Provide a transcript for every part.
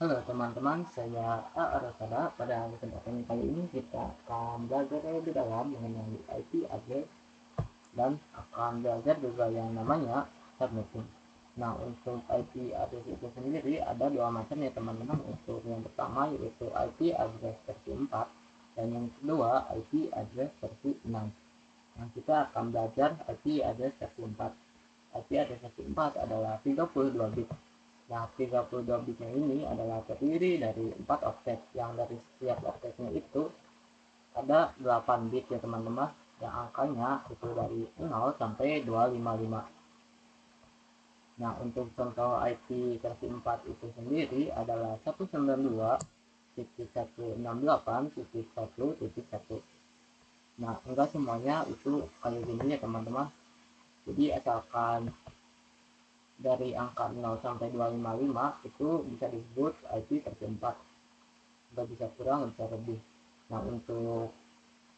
Halo teman-teman, saya Arasada. Pada kesempatan kali ini kita akan belajar lebih dalam mengenai IP address dan akan belajar juga yang namanya subnetting. Nah, untuk IP address itu sendiri ada dua macam ya teman-teman. Untuk yang pertama yaitu IP address versi 4 dan yang kedua IP address versi 6. Nah, kita akan belajar IP address versi 4. IP address versi 4 adalah 32 bit. Nah, 32 bitnya ini adalah terdiri dari 4 offset, yang dari setiap offsetnya itu ada 8 bit ya teman-teman, yang angkanya itu dari 0 sampai 255. Nah, untuk contoh IP versi 4 itu sendiri adalah 192.168.1.1. Nah, enggak semuanya itu kayak gini ya teman-teman. Jadi asalkan dari angka 0 sampai 255 itu bisa disebut IP versi 4, nggak bisa kurang, nggak bisa lebih. Nah, untuk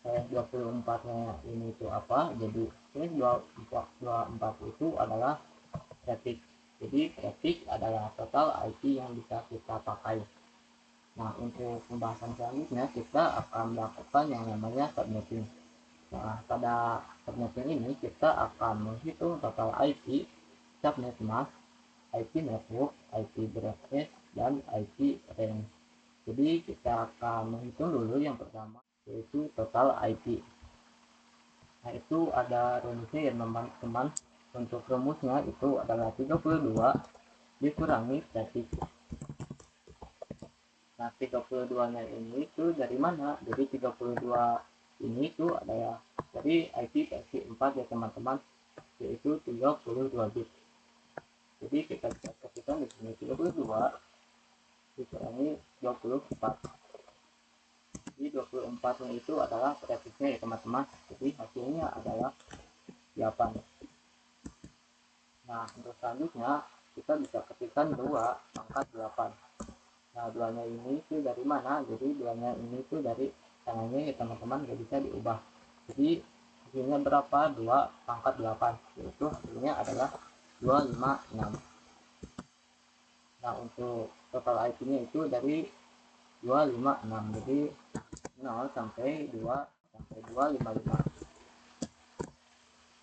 24 nya ini itu apa, jadi ini 24 itu adalah traffic. Jadi traffic adalah total IP yang bisa kita pakai. Nah, untuk pembahasan selanjutnya kita akan melakukan yang namanya subnetting. Nah, pada subnetting ini kita akan menghitung total IP, subnet mask, IP network, IP broadcast, dan IP range. Jadi kita akan menghitung dulu yang pertama yaitu total IP. Nah, itu ada rumusnya ya teman-teman. Untuk rumusnya itu adalah 32 dikurangi static. Nah, 32 nya ini itu dari mana? Jadi 32 ini itu adalah dari IP versi 4 ya teman-teman, yaitu 32 bit. Jadi kita bisa ketikkan di sini 32 dikurangi 24. Jadi 24 nya itu adalah trafficnya ya teman-teman. Jadi hasilnya adalah 8. Nah, untuk selanjutnya kita bisa ketikkan 2 pangkat 8. Nah, 2 nya ini itu dari mana? Jadi 2 nya ini itu dari tangannya ya teman-teman, nggak bisa diubah. Jadi hasilnya berapa? 2 pangkat 8, yaitu hasilnya adalah 256. Nah, untuk total IP nya itu dari 256, jadi 0 sampai 2 sampai 255.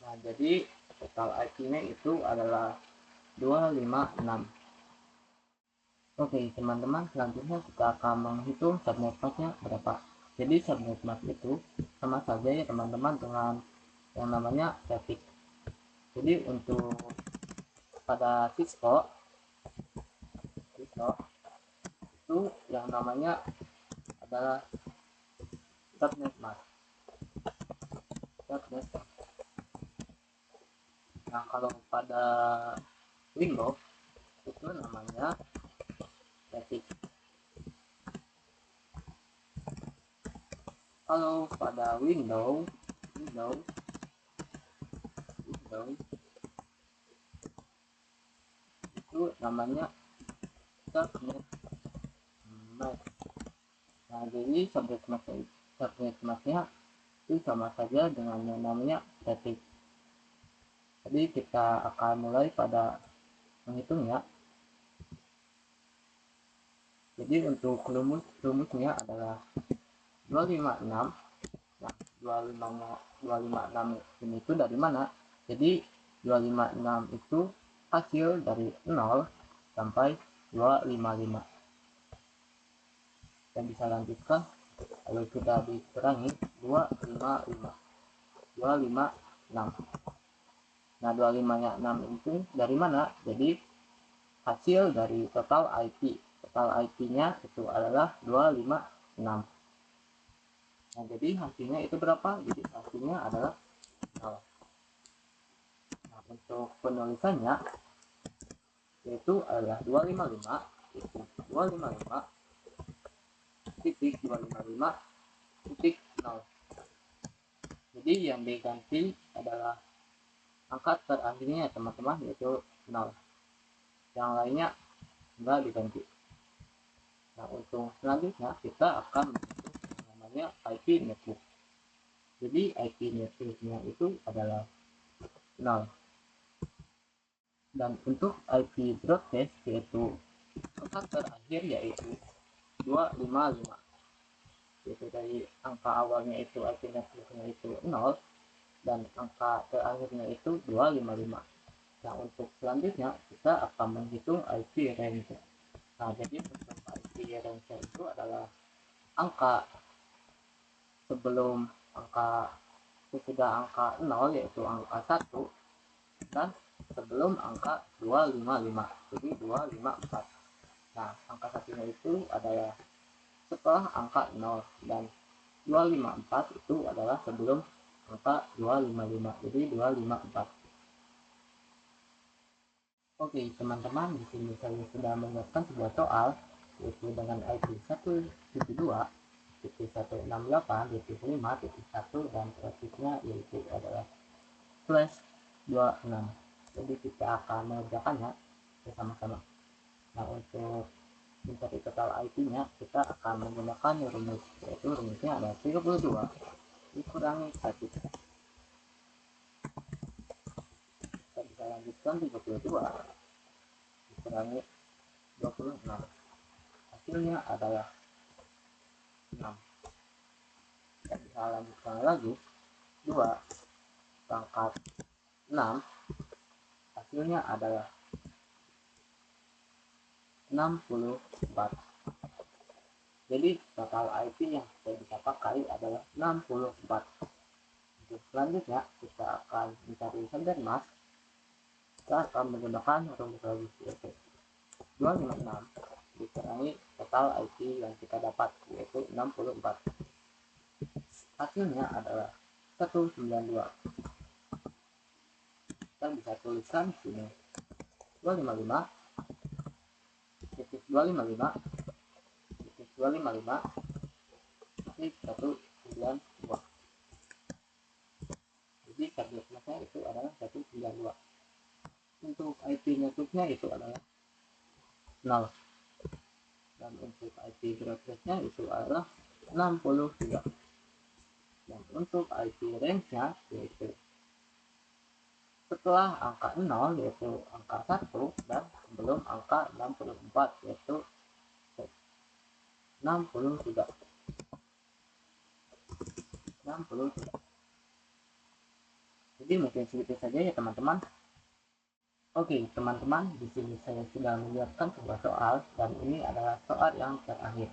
Nah, jadi total IP-nya itu adalah 256. Oke, teman-teman, selanjutnya kita akan menghitung subnet mask-nya berapa. Jadi subnet mask itu sama saja ya teman-teman dengan yang namanya traffic. Jadi untuk pada Cisco itu yang namanya adalah subnet mask. Subnet. Nah, kalau pada Windows itu namanya traffic. Kalau pada Windows itu namanya subnet mask. Nah, jadi subnet masknya itu sama saja dengan yang namanya static. Jadi kita akan mulai pada menghitungnya. Jadi untuk rumusnya adalah 256. Nah, 256 ini itu dari mana? Jadi 256 itu hasil dari 0 sampai 255. Dan bisa lanjutkan kalau kita dikurangi 255 256. Nah, 256 nya 6 itu dari mana? Jadi hasil dari total IP. Total IP-nya itu adalah 256. Nah, jadi hasilnya itu berapa? Jadi hasilnya adalah 0. Nah, untuk penulisannya yaitu adalah 255, itu 255 titik 255 titik 0. Jadi yang diganti adalah angka terakhirnya teman-teman, yaitu 0. Yang lainnya enggak diganti. Nah, untuk selanjutnya kita akan menghitung namanya IP network. Jadi IP networknya itu adalah 0. Dan untuk IP broadcast yaitu angka terakhir yaitu 255, yaitu dari angka awalnya itu IP networknya itu 0 dan angka terakhirnya itu 255. Nah, untuk selanjutnya kita akan menghitung IP range. Nah, jadi untuk IP range itu adalah angka sebelum angka sesudah angka 0 yaitu angka 1 dan sebelum angka 255, jadi 254. Nah, angka satunya itu adalah setelah angka 0 dan 254 itu adalah sebelum angka 255, jadi 254. Oke teman-teman, di sini saya sudah menyiapkan sebuah soal yaitu dengan IP 1.2.168.5.1 dan prefiksnya yaitu adalah plus 26. Jadi kita akan mengerjakannya bersama-sama. Nah, untuk mencari total IP-nya kita akan menggunakan rumus, yaitu rumusnya adalah 32 dikurangi 1. Kita bisa lanjutkan 32 dikurangi 26, hasilnya adalah 6. Kita bisa lanjutkan lagi 2 pangkat 6, hasilnya adalah 64. Jadi total IP yang saya bisa pakai adalah 64. Untuk selanjutnya kita akan mencari sender mask. Kita akan menggunakan rumus lagi, yaitu 256 dikurangi total IP yang kita dapat, yaitu 64. Hasilnya adalah 192. Kita bisa tuliskan di sini 255 titik 255 titik 255 titik 192. Jadi targetnya itu adalah 192. Untuk IP networknya itu adalah 0 dan untuk IP broadcastnya itu adalah 63. Dan untuk IP range-nya yaitu setelah angka 0 yaitu angka 1 dan sebelum angka 64 yaitu 63. Jadi mungkin segitu saja ya teman-teman. Oke teman-teman, di sini saya sudah menyiapkan sebuah soal dan ini adalah soal yang terakhir,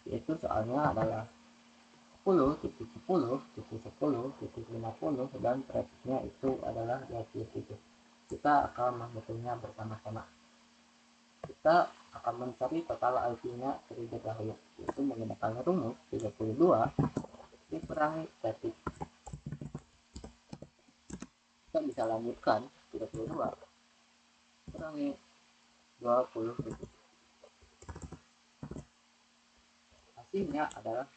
yaitu soalnya adalah 10.10.10.50 dan prefiksnya itu adalah 27. Kita akan menghitungnya bersama-sama. Kita akan mencari total IP-nya terlebih dahulu, yaitu menggunakan rumus 32 dikurangi prefiks. Kita bisa lanjutkan 32 kurangi 27. Hasilnya adalah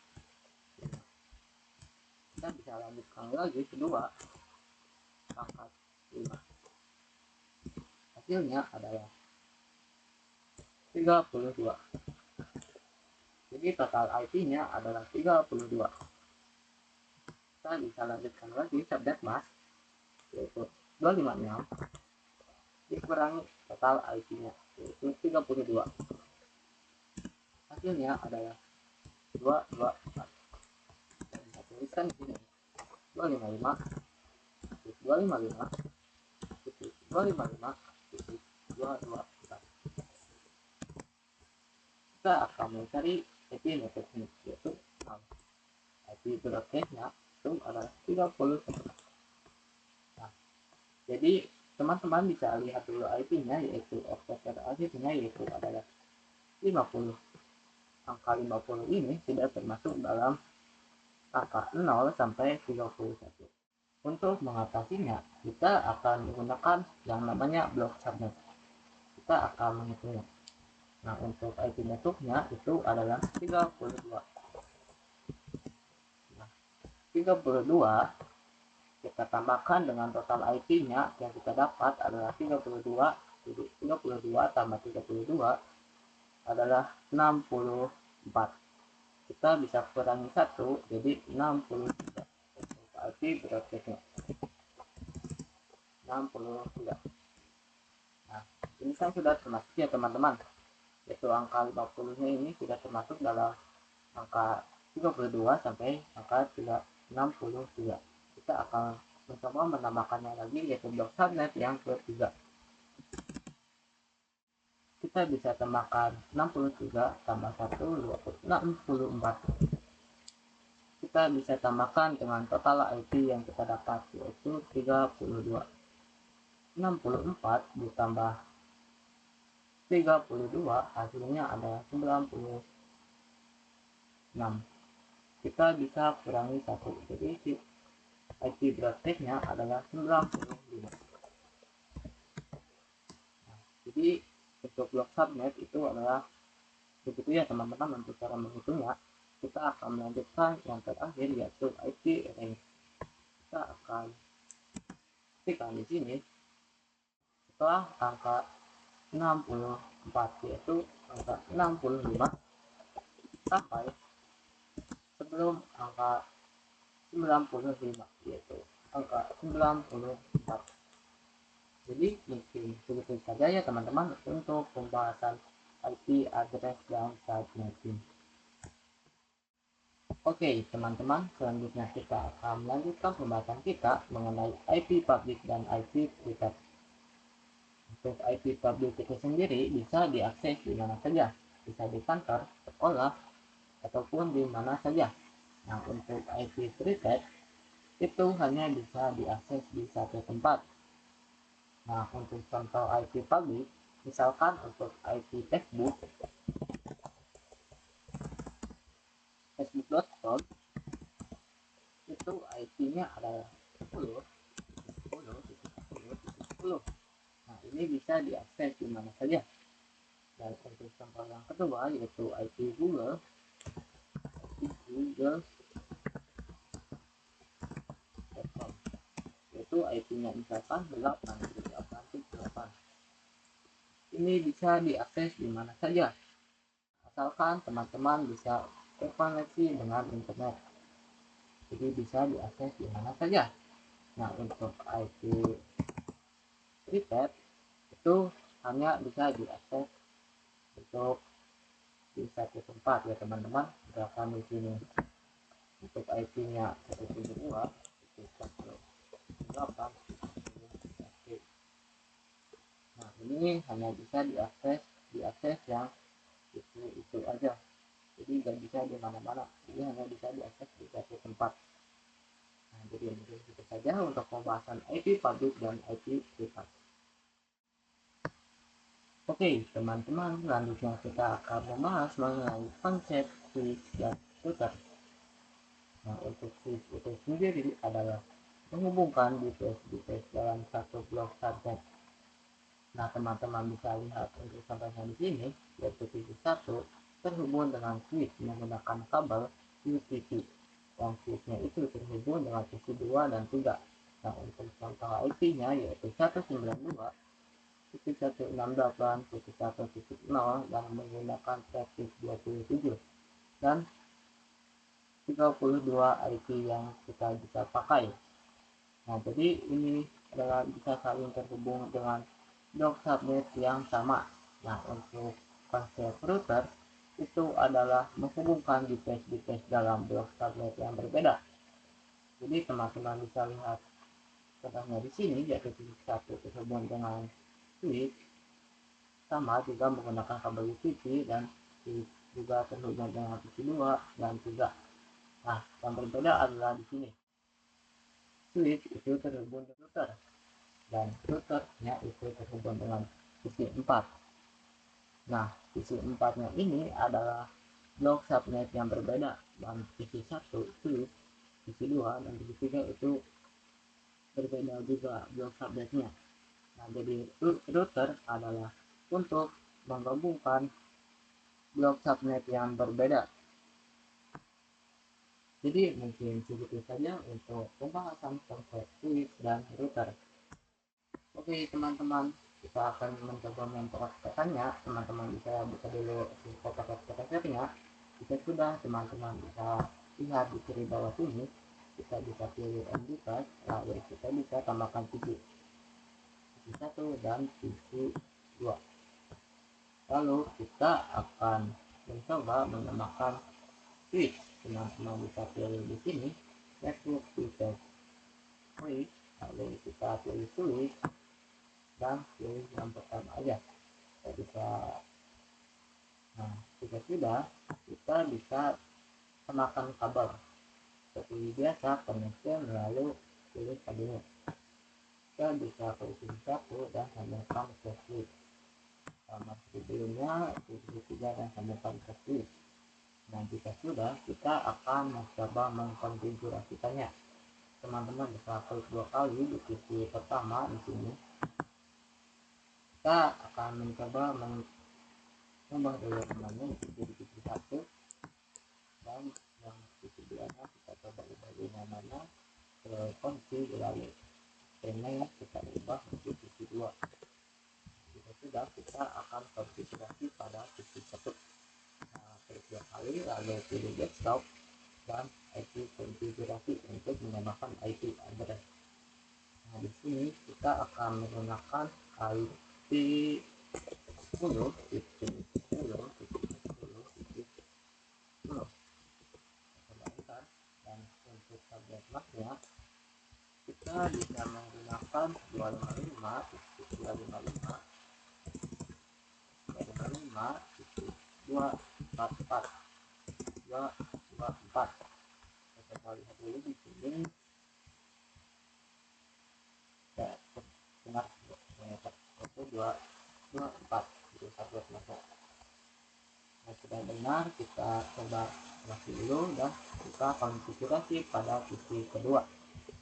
5. Kita bisa lanjutkan lagi kedua pangkat 5. Hasilnya adalah 32. Jadi total IP-nya adalah 32. Kita bisa lanjutkan lagi subnet mask, yaitu 256 dikurangi total IP-nya, yaitu 32. Hasilnya adalah 224. Kita bisa tuliskan di sini 255 255 255 224. Kita akan mencari IP networknya, yaitu IP broadcastnya itu adalah 31. Nah, jadi teman-teman bisa lihat dulu IP-nya, yaitu operator akhirnya yaitu adalah 50. Angka 50 ini tidak termasuk dalam angka 0 sampai 31. Untuk mengatasinya, kita akan menggunakan yang namanya block subnet. Kita akan menghitungnya. Nah, untuk IP networknya itu adalah 32. Nah, 32 kita tambahkan dengan total IP-nya yang kita dapat adalah 32. Jadi 32 tambah 32 adalah 64. Kita bisa kurangi 1, jadi 63. Untuk IP broadcastnya 63. Nah, ini kan sudah termasuk ya teman-teman. yaitu angka 50-nya ini sudah termasuk dalam angka 32 sampai angka 63. Kita akan mencoba menambahkannya lagi, yaitu blok subnet yang ketiga. Kita bisa tambahkan 63 tambah 1 64. Kita bisa tambahkan dengan total IP yang kita dapat, yaitu 32. 64 ditambah 32 hasilnya adalah 96. Kita bisa kurangi 1, jadi IP broadcast-nya adalah 95. Jadi untuk blok subnet itu adalah begitu ya teman-teman. Untuk cara menghitungnya, kita akan melanjutkan yang terakhir, yaitu IP range. Kita akan ketikkan di sini setelah angka 64, yaitu angka 65 sampai sebelum angka 95, yaitu angka 94. Jadi mungkin begitu saja ya teman-teman untuk pembahasan IP address dan subnetting. Oke teman-teman, selanjutnya kita akan melanjutkan pembahasan kita mengenai IP public dan IP private. Untuk IP public itu sendiri bisa diakses di mana saja, bisa di kantor, sekolah, ataupun di mana saja. Nah, untuk IP private itu hanya bisa diakses di satu tempat. Nah, untuk contoh IP public, misalkan untuk IP facebook.com, itu IP-nya adalah 10, 10, 10, 10. Nah, ini bisa diakses di mana saja. Dan untuk contoh yang kedua, yaitu IP Google, google.com, yaitu IP-nya misalkan 8.8.8. Ini bisa diakses di mana saja, asalkan teman-teman bisa terkoneksi dengan internet. Jadi bisa diakses di mana saja. Nah, untuk IP private itu hanya bisa diakses untuk di satu tempat ya teman-teman. Misalkan di sini untuk IP-nya 172 itu 108. Nah, ini hanya bisa diakses yang itu aja. Jadi nggak bisa di mana-mana. Ini hanya bisa diakses di satu tempat. Nah, jadi itu saja untuk pembahasan IP public dan IP private. Oke, teman-teman, selanjutnya kita akan membahas mengenai konsep switch dan router. Nah, untuk switch itu sendiri adalah menghubungkan device dalam satu blok subnet. Nah, teman-teman bisa lihat untuk contohnya di sini, yaitu TV1 terhubung dengan switch menggunakan kabel UTP. Yang switchnya itu terhubung dengan TV2 dan 3. Nah, untuk contoh IP-nya yaitu 192, 168, 1.0 dan menggunakan traffic 27 dan 32 IP yang kita bisa pakai. Nah, jadi ini adalah bisa saling terhubung dengan blok subnet yang sama. Nah, untuk konsep router itu adalah menghubungkan device dalam blok subnet yang berbeda. Jadi teman-teman bisa lihat contohnya di sini, yaitu satu terhubung dengan switch sama juga menggunakan kabel UTP dan juga terhubung dengan TV2 dan 3. Nah, yang berbeda adalah di sini. Switch itu terhubung dengan router dan routernya itu terhubung dengan PC4. Nah, PC4-nya ini adalah blok subnet yang berbeda, dan PC1 itu, PC2 dan PC3 itu berbeda juga blok subnetnya. Nah, jadi router adalah untuk menggabungkan blok subnet yang berbeda. Jadi mungkin segitu saja untuk pembahasan konsep switch dan router. Oke teman-teman, kita akan mencoba mempraktekannya. Teman-teman bisa buka dulu foto-fotonya. Jika sudah, teman-teman bisa lihat di kiri bawah sini, kita bisa pilih on device, lalu kita bisa tambahkan PC 1 dan PC 2. Lalu kita akan mencoba menambahkan switch. Teman-teman bisa pilih di sini network switches switch, lalu kita pilih switch dan pilih yang pertama aja. Kita bisa, nah jika sudah, kita bisa samakan kabel seperti biasa, connection, lalu pilih kabelnya. Kita bisa pilih satu dan sambungkan ke switch sama sebelumnya, pilih 3 dan sambungkan ke switch. Nah jika sudah, kita akan mencoba mengkonfigurasikannya. Teman-teman bisa klik 2 kali di sisi pertama di sini. Kita akan mencoba mengubah dulu namanya jadi sisi 1, dan yang sisi 2 nya kita coba ubah dulu namanya ke konfigurasi. Ini kita ubah menjadi sisi 2. Jika sudah, kita akan konfigurasi pada sisi 1. Nah, klik 2 kali lalu pilih desktop dan IP konfigurasi untuk menambahkan IP address. Nah, di sini kita akan menggunakan IP 10 titik 10 titik 10 titik 10. Dan untuk subnet MAC-nya kita bisa menggunakan 255 titik 255 255 titik 244 224. Kita lihat dulu di sini ya, benar itu 224 itu subnet MAC. Nah, sudah benar, kita coba masih dulu dan kita konfigurasi pada sisi kedua.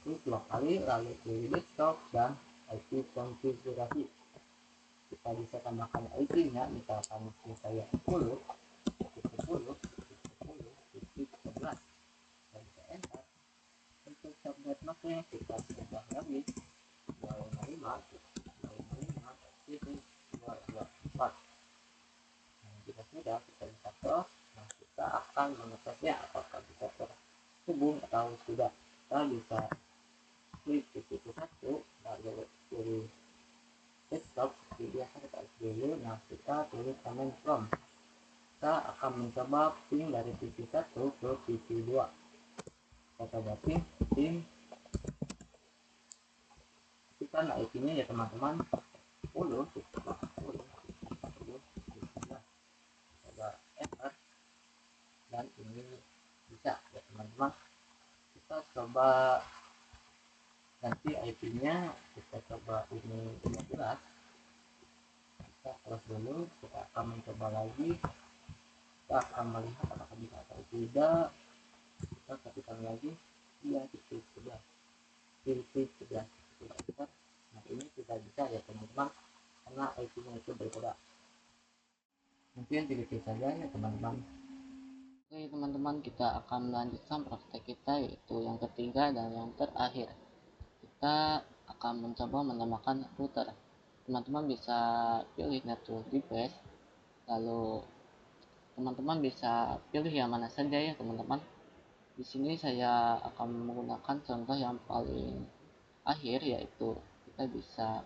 Klik 2 kali lalu pilih desktop dan IP konfigurasi. Kita bisa tambahkan IP-nya, misalkan saya 10 10 10 11 dan kita enter. Untuk subnet MAC-nya kita ubah lagi 255 255 224. Nah, jika sudah, kita bisa close. Nah, kita akan mengeceknya apakah bisa terhubung atau tidak. Kita bisa klik di situ 1 lalu pilih desktop seperti biasa, kita dulu. Nah, kita pilih command prompt. Kita akan mencoba ping dari sisi 1 ke sisi 2. Kita coba ping kita naikinnya ya teman-teman 10 coba enter dan ini bisa ya teman-teman. Kita coba nanti IP-nya, kita coba ini 15. Kita close dulu, kita akan mencoba lagi. Kita akan melihat apakah bisa atau tidak. Kita ketikkan lagi 3.11 3.11. Nah, ini tidak bisa ya teman-teman karena IP-nya itu berbeda. Mungkin sedikit saja ya teman-teman. Oke teman-teman, kita akan melanjutkan praktek kita, yaitu yang ketiga dan yang terakhir. Kita akan mencoba menambahkan router. Teman-teman bisa pilih network device, lalu teman-teman bisa pilih yang mana saja ya teman-teman. Di sini saya akan menggunakan contoh yang paling akhir, yaitu kita bisa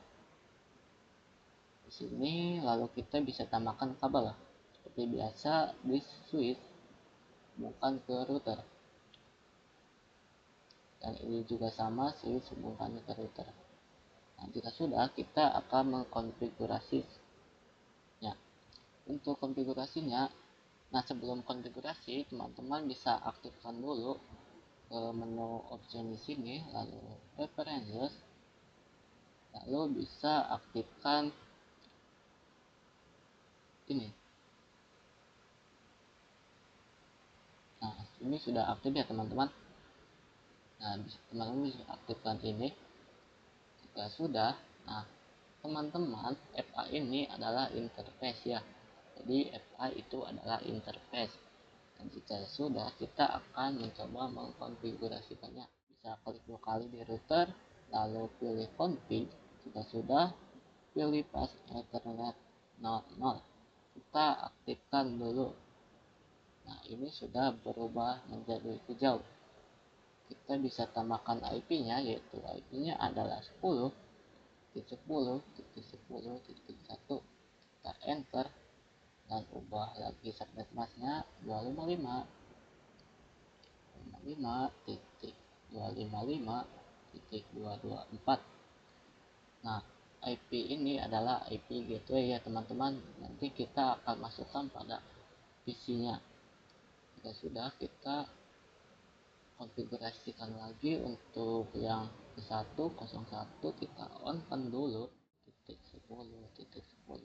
di sini, lalu kita bisa tambahkan kabel seperti biasa di switch, bukan ke router. Dan ini juga sama switch bukan ke router. Nah, jika sudah, kita akan mengkonfigurasinya. Untuk konfigurasinya, nah sebelum konfigurasi, teman-teman bisa aktifkan dulu ke menu option di sini, lalu preferences, lalu bisa aktifkan ini. Nah, ini sudah aktif ya teman-teman. Nah, teman-teman bisa aktifkan ini. Jika sudah, nah teman-teman, FA ini adalah interface ya. Jadi FA itu adalah interface. Dan jika sudah, kita akan mencoba mengkonfigurasikannya. Bisa klik 2 kali di router, lalu pilih config. Jika sudah, pilih pas Ethernet 00. Kita aktifkan dulu. Nah, ini sudah berubah menjadi hijau. Kita bisa tambahkan IP-nya, yaitu IP-nya adalah 10.10.10.1. Kita enter. dan ubah lagi subnet masknya 255.255.224. Nah, IP ini adalah IP gateway ya teman-teman. Nanti kita akan masukkan pada PC-nya. Jika sudah, kita konfigurasikan lagi untuk yang ke101, kita on kan dulu titik 10 titik 10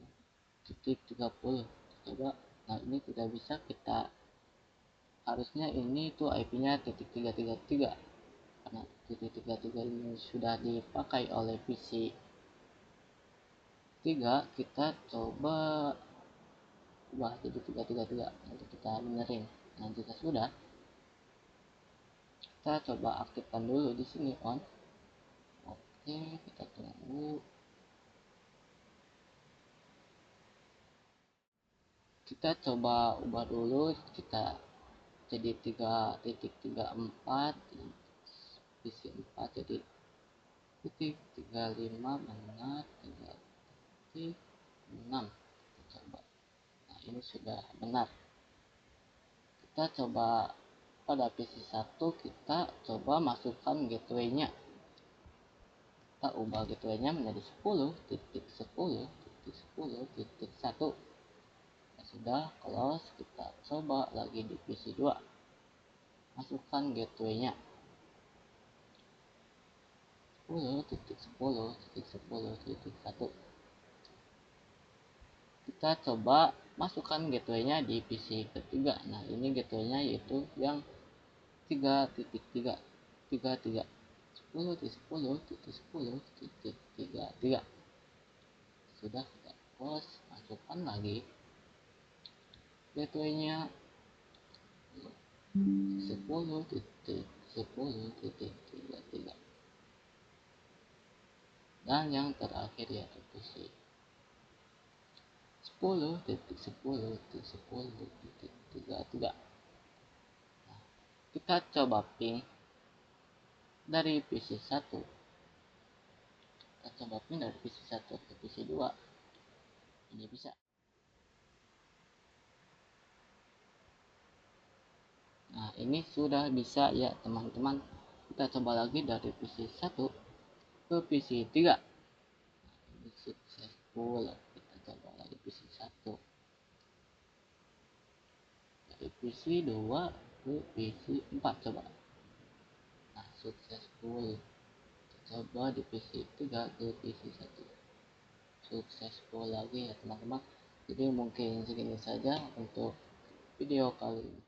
titik 30. Coba, nah ini tidak bisa, kita harusnya ini tuh IP-nya titik 333, karena titik 33 ini sudah dipakai oleh PC 3. Kita coba ubah jadi 333, nanti kita benerin. Nah, jika sudah, kita coba aktifkan dulu di sini on. Oke, kita tunggu. Kita coba ubah dulu, kita jadi 3.34, PC 4 jadi titik 35, benar 3.6. Kita coba. Nah, ini sudah benar. Kita coba pada PC 1, kita coba masukkan gateway-nya. Kita ubah gateway-nya menjadi 10.10.10.1. Nah, sudah close. Kita coba lagi di PC 2, masukkan gateway-nya 10.10.10.1. Kita coba masukkan gateway-nya di PC ketiga. Nah, ini gateway-nya yaitu yang 3.3 33 10.10.10.33. Sudah, kita close, masukkan lagi gateway-nya 10.10.33, dan yang terakhir yaitu PC 10.10.10.33. Nah, kita coba ping dari PC 1. Kita coba ping dari PC 1 ke PC 2. Ini bisa. Nah, ini sudah bisa ya teman-teman. Kita coba lagi dari PC 1 ke PC 3. Nah, ini successful. Kita coba lagi PC 1. Dari PC 2 ke PC 4 coba. Nah, successful. Kita coba di PC 3 ke PC 1. Successful lagi ya teman-teman. Jadi mungkin segini saja untuk video kali ini.